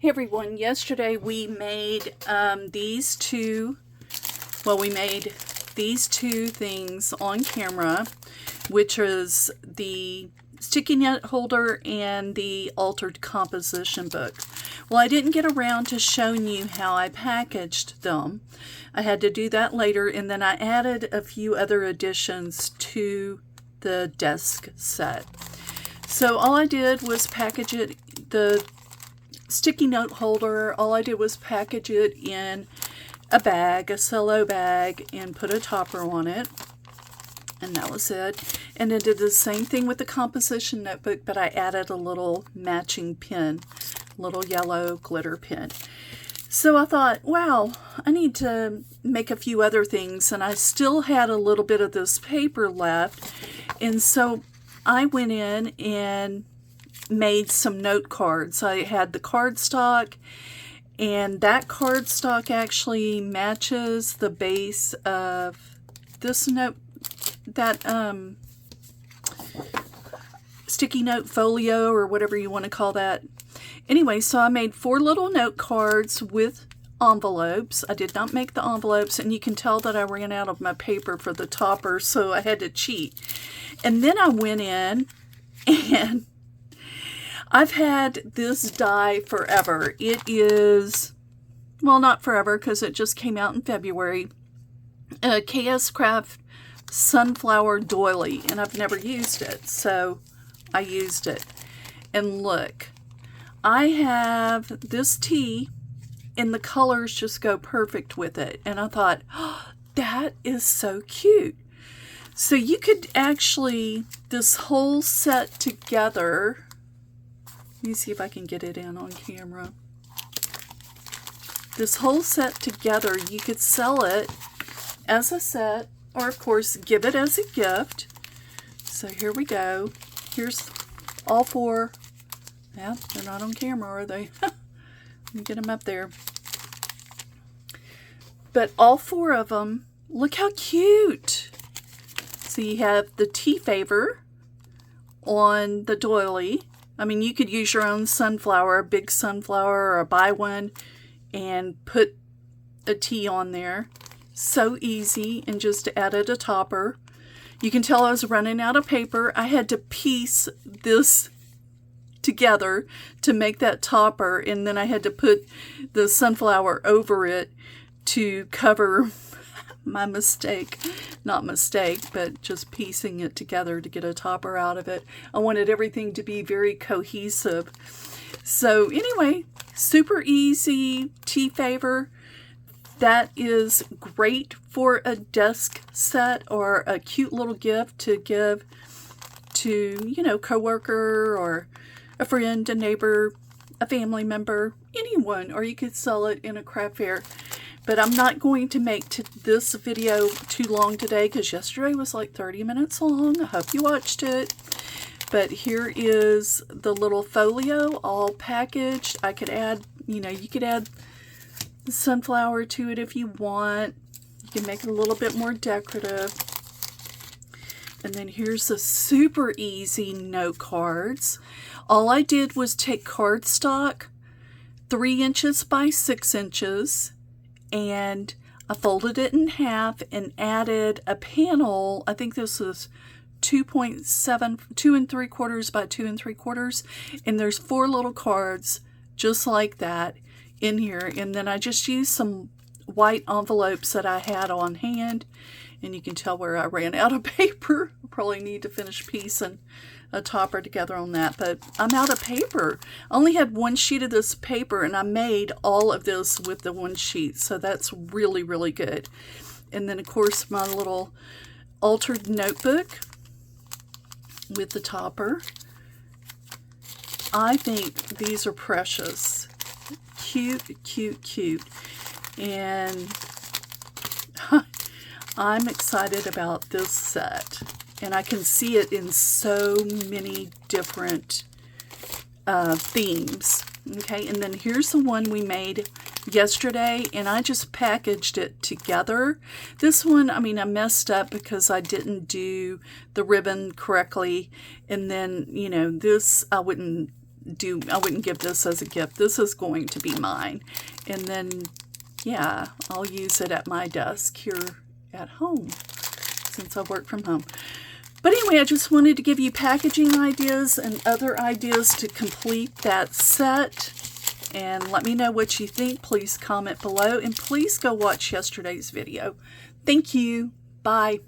Hey everyone, yesterday we made these two things on camera, which is the sticky note holder and the altered composition book. Well, I didn't get around to showing you how I packaged them. I had to do that later, and then I added a few other additions to the desk set. So all I did was package it, the sticky note holder, all I did was package it in a bag, a cello bag, and put a topper on it. And that was it. And I did the same thing with the composition notebook, but I added a little matching pin, little yellow glitter pin. So I thought, wow, I need to make a few other things, and I still had a little bit of this paper left. And so I went in and made some note cards. I had the cardstock, and that cardstock actually matches the base of this note, that sticky note folio, or whatever you want to call that. Anyway, so I made 4 little note cards with envelopes. I did not make the envelopes, and you can tell that I ran out of my paper for the topper, so I had to cheat. And then I went in, and I've had this die forever. It is, well, not forever, because it just came out in February. A KS Craft sunflower doily, and I've never used it, so I used it. And look, I have this tea, and the colors just go perfect with it. And I thought, oh, that is so cute. So you could actually, this whole set together, let me see if I can get it in on camera. This whole set together, you could sell it as a set, or of course give it as a gift. So here we go. Here's all 4. Yeah, they're not on camera, are they? Let me get them up there. But all 4 of them, look how cute. So you have the tea favor on the doily. I mean, you could use your own sunflower, a big sunflower, or buy one and put a tea on there. So easy, and just added a topper. You can tell I was running out of paper. I had to piece this together to make that topper, and then I had to put the sunflower over it to cover my mistake. Not mistake, but just piecing it together to get a topper out of it. I wanted everything to be very cohesive. So anyway, super easy tea favor. That is great for a desk set or a cute little gift to give to, coworker or a friend, a neighbor, a family member, anyone, or you could sell it in a craft fair. But I'm not going to make this video too long today, because yesterday was like 30 minutes long. I hope you watched it. But here is the little folio all packaged. I could add, you could add the sunflower to it if you want. You can make it a little bit more decorative. And then here's the super easy note cards. All I did was take cardstock, 3 inches by 6 inches, and I folded it in half and added a panel. I think this is 2.7, 2 3/4 by 2 3/4, and there's 4 little cards just like that in here. And then I just used some white envelopes that I had on hand, and you can tell where I ran out of paper. Probably need to finish piecing a topper together on that, but I'm out of paper. I only had 1 sheet of this paper, and I made all of this with the 1 sheet, so that's really, really good. And then of course my little altered notebook with the topper. I think these are precious. Cute, cute, cute. And I'm excited about this set. And I can see it in so many different themes. Okay, and then here's the one we made yesterday, and I just packaged it together. This one, I messed up because I didn't do the ribbon correctly, and then, this, I wouldn't wouldn't give this as a gift. This is going to be mine. And then, yeah, I'll use it at my desk here at home since I work from home. But anyway, I just wanted to give you packaging ideas and other ideas to complete that set. And let me know what you think. Please comment below. And please go watch yesterday's video. Thank you. Bye.